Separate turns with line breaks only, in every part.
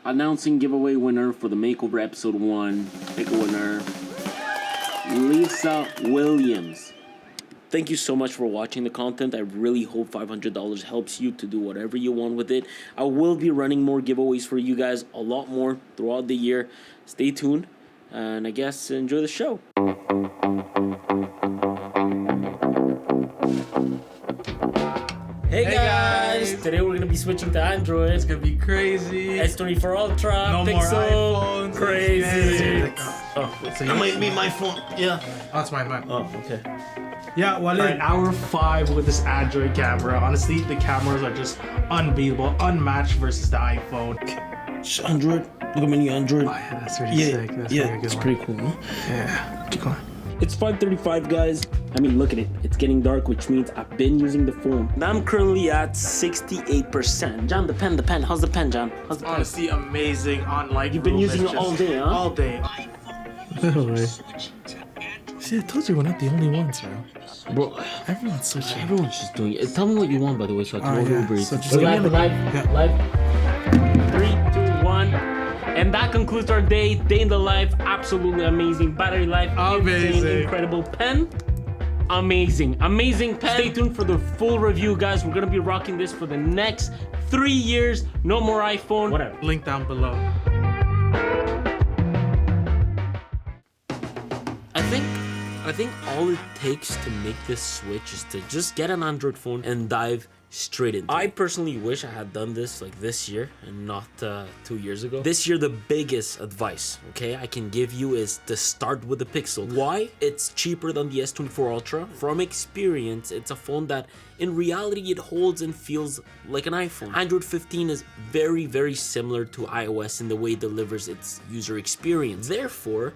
announcing giveaway winner for the Makeover Episode 1. Pick a winner. Lisa Williams. Thank you so much for watching the content. I really hope $500 helps you to do whatever you want with it. I will be running more giveaways for you guys, a lot more throughout the year. Stay tuned, and I guess enjoy the show. Hey guys! Today we're gonna be switching to Android.
It's gonna be crazy.
S24 Ultra,
No
Pixel,
more iPhones.
crazy.
Oh, so
That might be my phone. Yeah.
Oh, that's mine.
Oh, okay.
Yeah, well,
Alright, hour 5 with this Android camera. Honestly, the cameras are just unbeatable, unmatched versus the iPhone.
It's Android. Look at my new Android.
Oh, yeah, that's really sick. That's really a good
it's
one.
pretty cool, huh?
Yeah, keep going.
It's 5:35, guys. I mean, look at it. It's getting dark, which means I've been using the phone. Now I'm currently at 68%. John, the pen. How's the pen, John? How's the pen?
Honestly, amazing on like.
You've been using it all day, huh?
All day. No way. See, I told you we're not the only ones, bro.
Bro,
Everyone's switching.
everyone's just doing it. Tell me what you want, by the way, so I can order
yeah.
Uber Eats.
So just
We're
give me
live.
Yeah.
3, 2, 1. And that concludes our day in the life. Absolutely amazing. Battery life.
Amazing.
Insane, incredible pen. Amazing pen. Stay tuned for the full review, guys. We're gonna be rocking this for the next 3 years. No more iPhone. Whatever.
link down below.
I think all it takes to make this switch is to just get an Android phone and dive straight into it. I personally wish I had done this like this year and not 2 years ago. This year, the biggest advice, okay, I can give you is to start with the Pixel. Why? It's cheaper than the S24 Ultra. From experience, it's a phone that in reality it holds and feels like an iPhone. Android 15 is very, very similar to iOS in the way it delivers its user experience. Therefore,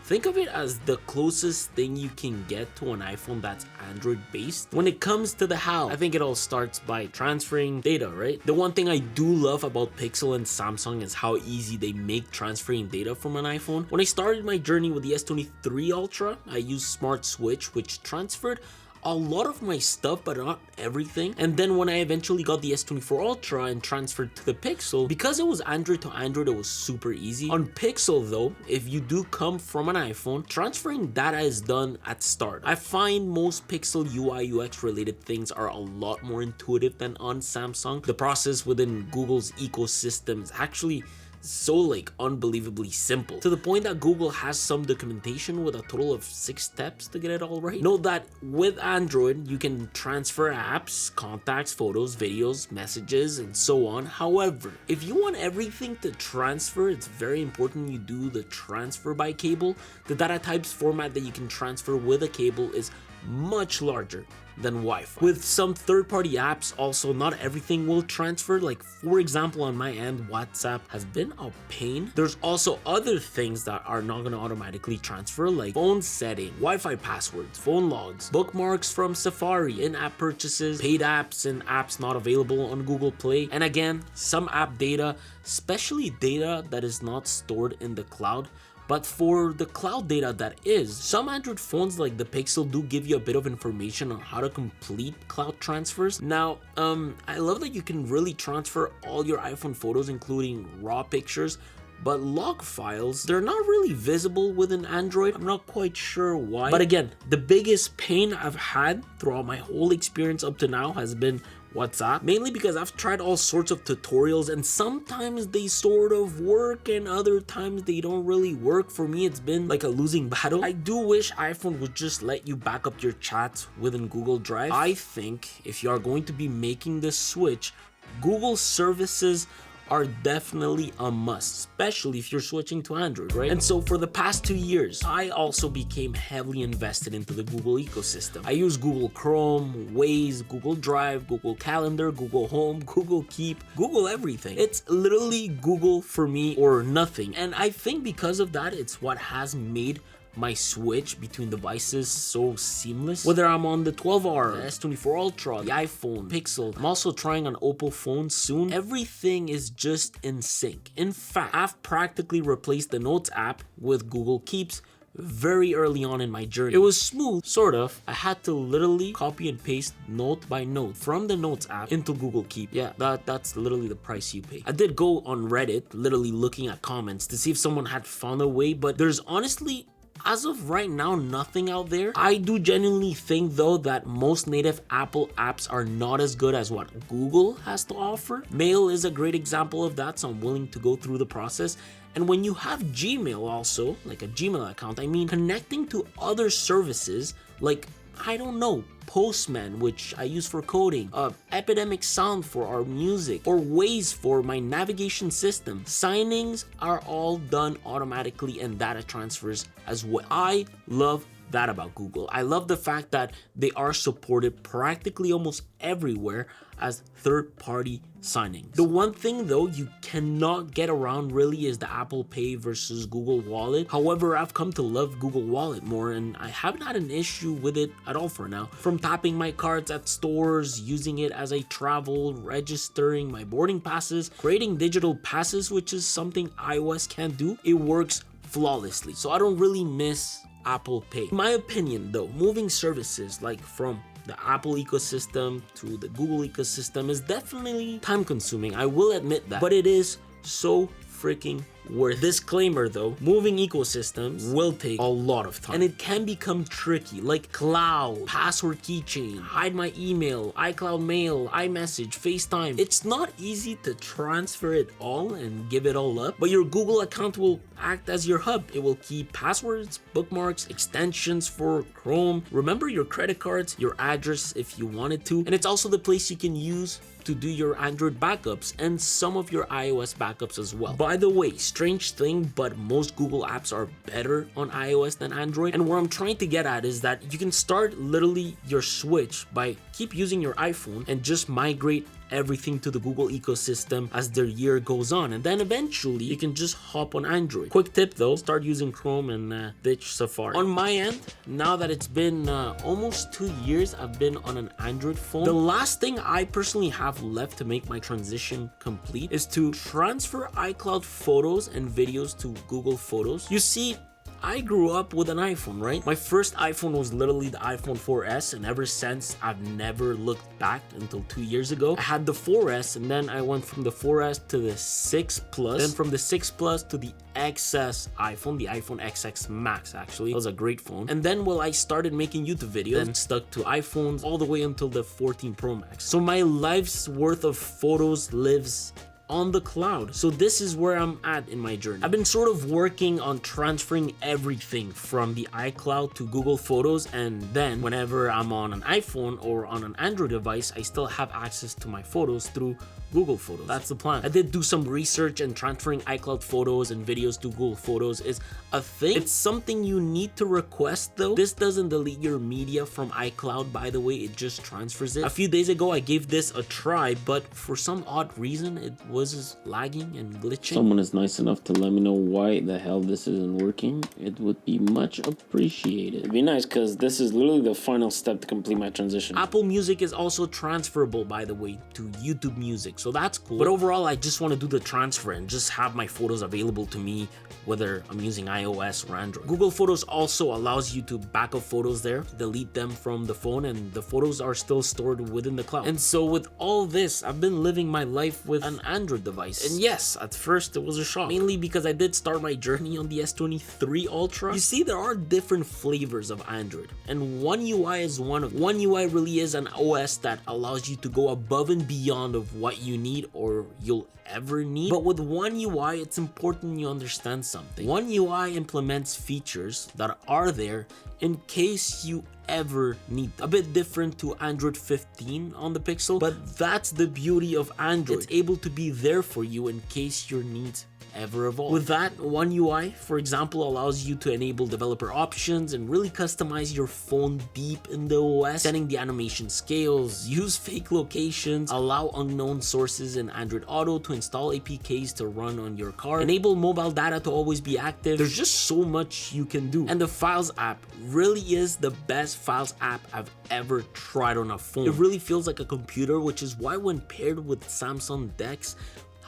think of it as the closest thing you can get to an iPhone that's Android based. When it comes to the how, I think it all starts by transferring data, right? The one thing I do love about Pixel and Samsung is how easy they make transferring data from an iPhone. When I started my journey with the S23 Ultra, I used Smart Switch, which transferred a lot of my stuff, but not everything. And then when I eventually got the S24 Ultra and transferred to the Pixel, because it was Android to Android, it was super easy. On Pixel though, if you do come from an iPhone, transferring data is done at start. I find most Pixel UI UX related things are a lot more intuitive than on Samsung. The process within Google's ecosystem is actually so like unbelievably simple, to the point that Google has some documentation with a total of 6 steps to get it all right. Note that with Android you can transfer apps, contacts, photos, videos, messages, and so on. However, if you want everything to transfer, it's very important you do the transfer by cable. The data types format that you can transfer with a cable is much larger than Wi-Fi. With some third-party apps also, not everything will transfer. Like for example, on my end, WhatsApp has been a pain. There's also other things that are not going to automatically transfer, like phone setting, Wi-Fi passwords, phone logs, bookmarks from Safari, in-app purchases, paid apps, and apps not available on Google Play. And again, some app data, especially data that is not stored in the cloud. But for the cloud data that is, some Android phones like the Pixel do give you a bit of information on how to complete cloud transfers. Now, I love that you can really transfer all your iPhone photos, including raw pictures, but log files, they're not really visible within Android. I'm not quite sure why. But again, the biggest pain I've had throughout my whole experience up to now has been WhatsApp, mainly because I've tried all sorts of tutorials and sometimes they sort of work and other times they don't really work. For me, it's been like a losing battle. I do wish iPhone would just let you back up your chats within Google Drive. I think if you are going to be making this switch, Google services are definitely a must, especially if you're switching to Android, right? And so for the past 2 years, I also became heavily invested into the Google ecosystem. I use Google Chrome, Waze, Google Drive, Google Calendar, Google Home, Google Keep, Google everything. It's literally Google for me or nothing. And I think because of that, it's what has made my switch between devices so seamless. Whether I'm on the 12R, the S24 Ultra, the iPhone, Pixel, I'm also trying an Oppo phone soon. Everything is just in sync. In fact, I've practically replaced the Notes app with Google Keeps very early on in my journey. It was smooth, sort of. I had to literally copy and paste note by note from the Notes app into Google Keep. Yeah, that's literally the price you pay. I did go on Reddit, literally looking at comments to see if someone had found a way, but there's honestly, as of right now, nothing out there. I do genuinely think though that most native Apple apps are not as good as what Google has to offer. Mail is a great example of that, so I'm willing to go through the process. And when you have Gmail also, like a Gmail account, I mean, connecting to other services like, I don't know, Postman, which I use for coding, Epidemic Sound for our music, or Waze for my navigation system. Signings are all done automatically and data transfers as well. I love that about Google. I love the fact that they are supported practically almost everywhere as third-party signings. The one thing though you cannot get around really is the Apple Pay versus Google Wallet. However, I've come to love Google Wallet more and I haven't had an issue with it at all for now. From tapping my cards at stores, using it as I travel, registering my boarding passes, creating digital passes, which is something iOS can't do, it works flawlessly. So I don't really miss Apple Pay. In my opinion though, moving services like from the Apple ecosystem to the Google ecosystem is definitely time consuming. I will admit that, but it is so freaking worth. Disclaimer though, moving ecosystems will take a lot of time and it can become tricky, like cloud, password keychain, hide my email, iCloud Mail, iMessage, FaceTime. It's not easy to transfer it all and give it all up, but your Google account will act as your hub. It will keep passwords, bookmarks, extensions for Chrome. Remember your credit cards, your address if you wanted to, and it's also the place you can use to do your Android backups and some of your iOS backups as well. By the way, strange thing, but most Google apps are better on iOS than Android. And what I'm trying to get at is that you can start literally your switch by keep using your iPhone and just migrate everything to the Google ecosystem as their year goes on, and then eventually you can just hop on Android. Quick tip though, start using Chrome and ditch Safari. On my end, now that it's been almost 2 years I've been on an Android phone, the last thing I personally have left to make my transition complete is to transfer iCloud photos and videos to Google Photos. You see, I grew up with an iPhone, right? My first iPhone was literally the iPhone 4S, and ever since I've never looked back until 2 years ago. I had the 4S, and then I went from the 4S to the 6 Plus, then from the 6 Plus to the XS iPhone, the iPhone XX Max actually. It was a great phone. And then I started making YouTube videos, then stuck to iPhones all the way until the 14 Pro Max. So my life's worth of photos lives on the cloud. So this is where I'm at in my journey. I've been sort of working on transferring everything from the iCloud to Google Photos, and then whenever I'm on an iPhone or on an Android device, I still have access to my photos through Google Photos. That's the plan. I did do some research, and transferring iCloud photos and videos to Google Photos is a thing. It's something you need to request though. This doesn't delete your media from iCloud, by the way, it just transfers it. A few days ago I gave this a try, but for some odd reason it was lagging and glitching.
Someone is nice enough to let me know why the hell this isn't working. It would be much appreciated. It'd be nice because this is literally the final step to complete my transition.
Apple Music is also transferable, by the way, to YouTube Music, so that's cool. But overall, I just want to do the transfer and just have my photos available to me, whether I'm using iOS or Android. Google Photos also allows you to back up photos there, delete them from the phone, and the photos are still stored within the cloud. And so with all this, I've been living my life with an Android device. And yes, at first it was a shock, mainly because I did start my journey on the S23 Ultra. You see, there are different flavors of Android, and One UI is one of them. One UI really is an OS that allows you to go above and beyond of what you need or you'll ever need. But with One UI, it's important you understand something. One UI implements features that are there in case you ever need. A bit different to Android 15 on the Pixel, but that's the beauty of Android. It's able to be there for you in case your needs ever evolve. With that, One UI, for example, allows you to enable developer options and really customize your phone deep in the OS, setting the animation scales, use fake locations, allow unknown sources in Android Auto to install APKs to run on your car, enable mobile data to always be active. There's just so much you can do. And the Files app really is the best Files app I've ever tried on a phone. It really feels like a computer, which is why when paired with Samsung DeX,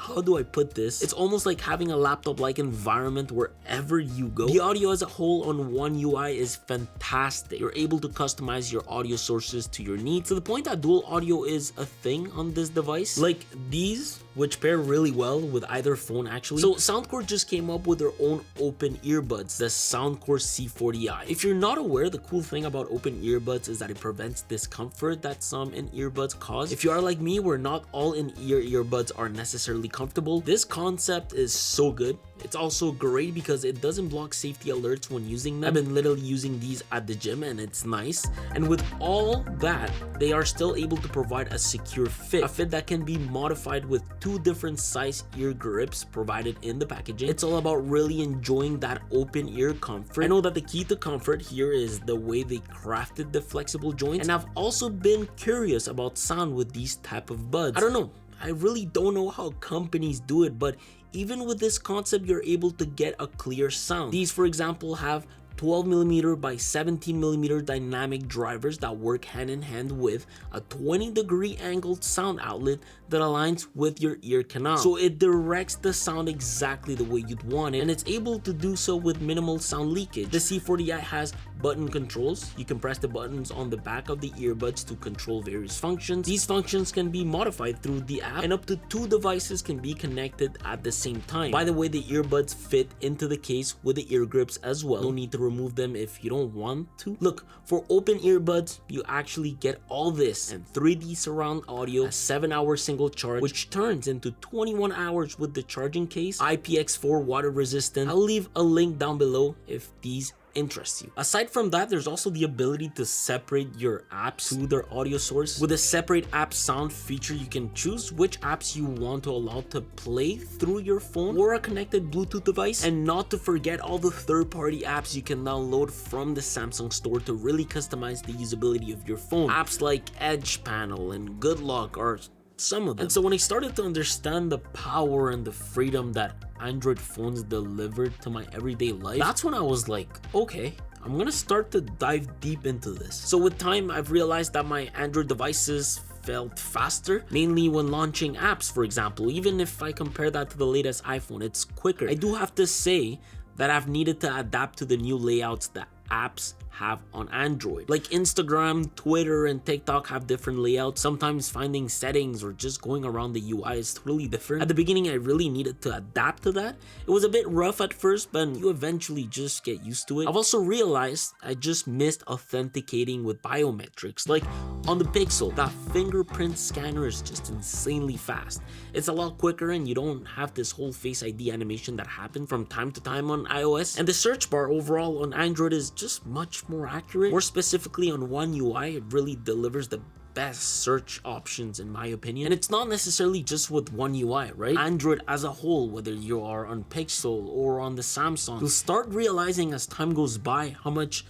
how do I put this? It's almost like having a laptop-like environment wherever you go. The audio as a whole on One UI is fantastic. You're able to customize your audio sources to your needs, to the point that dual audio is a thing on this device. Like these, which pair really well with either phone actually. So Soundcore just came up with their own open earbuds, the Soundcore C40i. If you're not aware, the cool thing about open earbuds is that it prevents discomfort that some in-earbuds cause. If you are like me, where not all in-ear earbuds are necessarily comfortable, this concept is so good. It's also great because it doesn't block safety alerts when using them. I've been literally using these at the gym and it's nice. And with all that, they are still able to provide a secure fit, a fit that can be modified with 2 different size ear grips provided in the packaging. It's all about really enjoying that open ear comfort. I know that the key to comfort here is the way they crafted the flexible joints, and I've also been curious about sound with these type of buds. I don't know. I really don't know how companies do it, but even with this concept, you're able to get a clear sound. These, for example, have 12mm by 17mm dynamic drivers that work hand in hand with a 20-degree angled sound outlet that aligns with your ear canal. So it directs the sound exactly the way you'd want it, and it's able to do so with minimal sound leakage. The C40i has button controls. You can press the buttons on the back of the earbuds to control various functions. These functions can be modified through the app, and up to 2 devices can be connected at the same time. By the way, the earbuds fit into the case with the ear grips as well. No need to remove them if you don't want to. Look, for open earbuds, you actually get all this and 3D surround audio, a 7-hour single charge, which turns into 21 hours with the charging case, IPX4 water resistant. I'll leave a link down below if these interests you. Aside from that, there's also the ability to separate your apps to their audio source. With a separate app sound feature, you can choose which apps you want to allow to play through your phone or a connected Bluetooth device, and not to forget all the third-party apps you can download from the Samsung store to really customize the usability of your phone. Apps like Edge Panel and Good Luck are some of them. And so when I started to understand the power and the freedom that Android phones delivered to my everyday life, that's when I was like, okay, I'm gonna start to dive deep into this. So with time, I've realized that my Android devices felt faster, mainly when launching apps, for example. Even if I compare that to the latest iPhone, it's quicker. I do have to say that I've needed to adapt to the new layouts that apps have on Android. Like Instagram, Twitter, and TikTok have different layouts. Sometimes finding settings or just going around the UI is totally different. At the beginning, I really needed to adapt to that. It was a bit rough at first, but you eventually just get used to it. I've also realized I just missed authenticating with biometrics. Like on the Pixel, that fingerprint scanner is just insanely fast. It's a lot quicker and you don't have this whole Face ID animation that happened from time to time on iOS. And the search bar overall on Android is just much more accurate. More specifically on One UI, it really delivers the best search options in my opinion. And it's not necessarily just with One UI, right? Android as a whole, whether you are on Pixel or on the Samsung, you'll start realizing as time goes by how much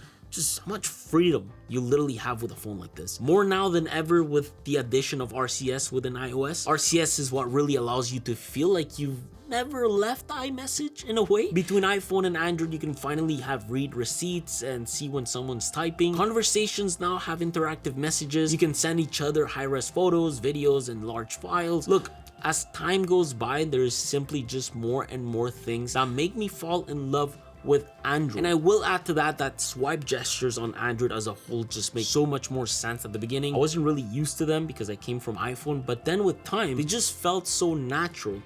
freedom you literally have with a phone like this. More now than ever with the addition of RCS within iOS. RCS is what really allows you to feel like you've never left iMessage in a way. Between iPhone and Android, you can finally have read receipts and see when someone's typing. Conversations now have interactive messages. You can send each other high-res photos, videos, and large files. Look, as time goes by, there is simply just more and more things that make me fall in love with Android. And I will add to that swipe gestures on Android as a whole just make so much more sense. At the beginning, I wasn't really used to them because I came from iPhone, but then with time, they just felt so natural.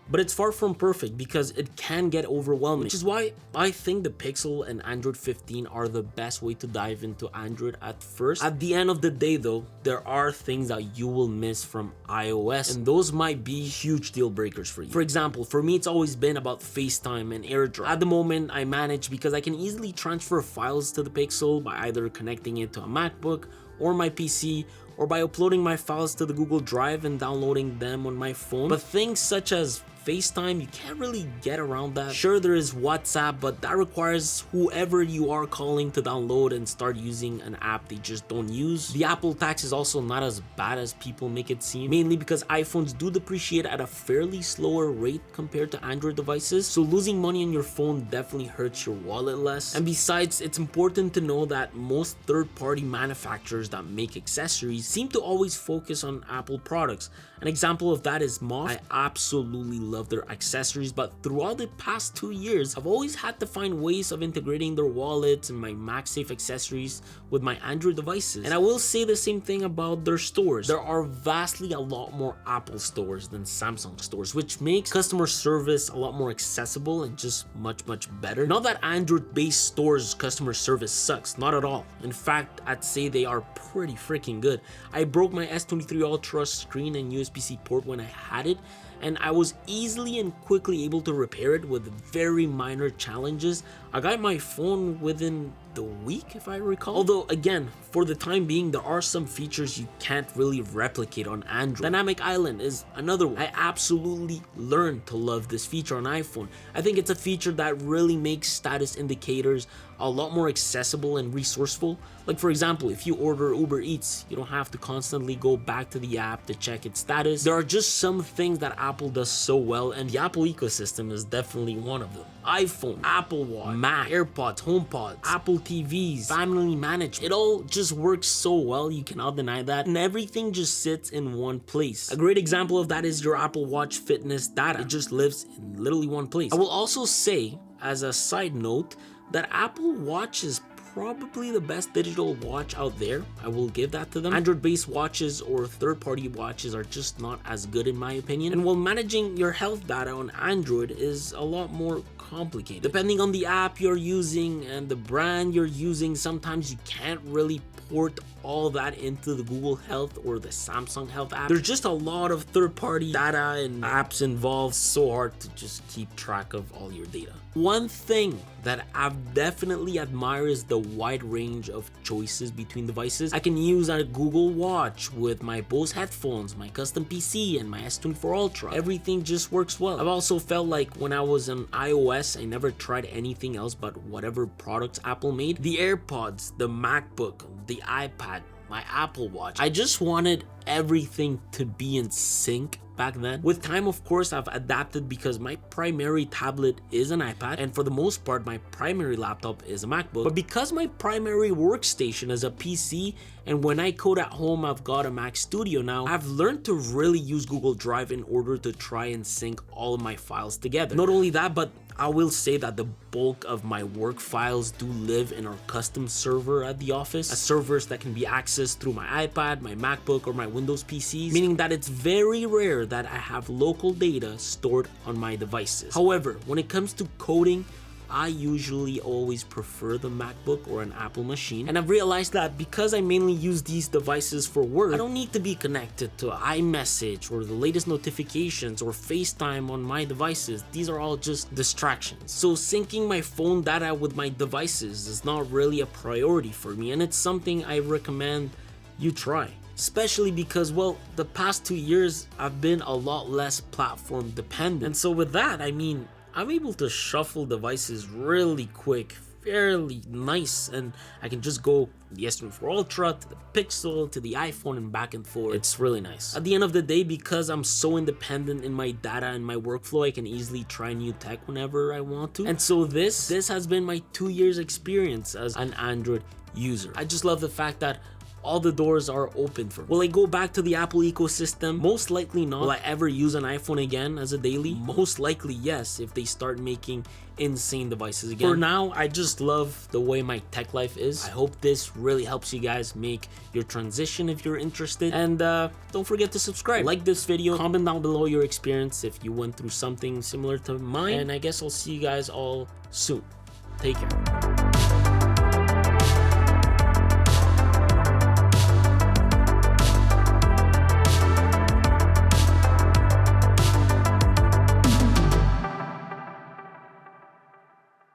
But it's far from perfect because it can get overwhelming, which is why I think the Pixel and Android 15 are the best way to dive into Android at first. At the end of the day though, there are things that you will miss from iOS, and those might be huge deal breakers for you. For example, for me, it's always been about FaceTime and AirDrop. At the moment, I manage because I can easily transfer files to the Pixel by either connecting it to a MacBook or my PC, or by uploading my files to the Google Drive and downloading them on my phone. But things such as FaceTime, you can't really get around that. Sure, there is WhatsApp, but that requires whoever you are calling to download and start using an app they just don't use. The Apple tax is also not as bad as people make it seem, mainly because iPhones do depreciate at a fairly slower rate compared to Android devices, so losing money on your phone definitely hurts your wallet less. And besides, it's important to know that most third-party manufacturers that make accessories seem to always focus on Apple products. An example of that is Moth. I absolutely love their accessories, but throughout the past 2 years, I've always had to find ways of integrating their wallets and my MagSafe accessories with my Android devices. And I will say the same thing about their stores. There are vastly a lot more Apple stores than Samsung stores, which makes customer service a lot more accessible and just much better. Not that Android-based stores customer service sucks, not at all. In fact, I'd say they are pretty freaking good. I broke my S23 Ultra screen and USB-C port when I had it, and I was easily and quickly able to repair it with very minor challenges. I got my phone within the week, if I recall. Although again, for the time being, there are some features you can't really replicate on Android. Dynamic Island is another one. I absolutely learned to love this feature on iPhone. I think it's a feature that really makes status indicators a lot more accessible and resourceful. Like for example, if you order Uber Eats, you don't have to constantly go back to the app to check its status. There are just some things that Apple does so well, and the Apple ecosystem is definitely one of them. iPhone, Apple Watch, Mac, AirPods, HomePods, Apple TVs, family management. It all just works so well, you cannot deny that, and everything just sits in one place. A great example of that is your Apple Watch fitness data. It just lives in literally one place. I will also say, as a side note, that Apple Watch is probably the best digital watch out there. I will give that to them. Android-based watches or third-party watches are just not as good in my opinion. And while managing your health data on Android is a lot more complicated. Depending on the app you're using and the brand you're using, sometimes you can't really port all that into the Google Health or the Samsung Health app. There's just a lot of third-party data and apps involved, so hard to just keep track of all your data. One thing that I've definitely admired is the wide range of choices between devices. I can use a Google Watch with my Bose headphones, my custom PC, and my S24 Ultra. Everything just works well. I've also felt like when I was on iOS, I never tried anything else but whatever products Apple made. The AirPods, the MacBook, the iPad, my Apple Watch. I just wanted everything to be in sync back then. With time, of course, I've adapted because my primary tablet is an iPad, and for the most part, my primary laptop is a MacBook. But because my primary workstation is a PC, and when I code at home, I've got a Mac Studio now, I've learned to really use Google Drive in order to try and sync all of my files together. Not only that, but I will say that the bulk of my work files do live in our custom server at the office, a servers that can be accessed through my iPad, my MacBook, or my Windows PCs, meaning that it's very rare that I have local data stored on my devices. However, when it comes to coding, I usually always prefer the MacBook or an Apple machine, and I've realized that because I mainly use these devices for work, I don't need to be connected to iMessage or the latest notifications or FaceTime on my devices. These are all just distractions. So syncing my phone data with my devices is not really a priority for me, and it's something I recommend you try. Especially because, well, the past 2 years I've been a lot less platform dependent, and so with that, I mean, I'm able to shuffle devices really quick, fairly nice, and I can just go the S24 Ultra to the Pixel to the iPhone and back and forth. It's really nice. At the end of the day, because I'm so independent in my data and my workflow, I can easily try new tech whenever I want to. And so this has been my 2 years experience as an Android user. I just love the fact that all the doors are open for me. Will I go back to the Apple ecosystem? Most likely not. Will I ever use an iPhone again as a daily? Most likely yes, if they start making insane devices again. For now, I just love the way my tech life is. I hope this really helps you guys make your transition if you're interested. And don't forget to subscribe. Like this video, comment down below your experience if you went through something similar to mine. And I guess I'll see you guys all soon. Take care.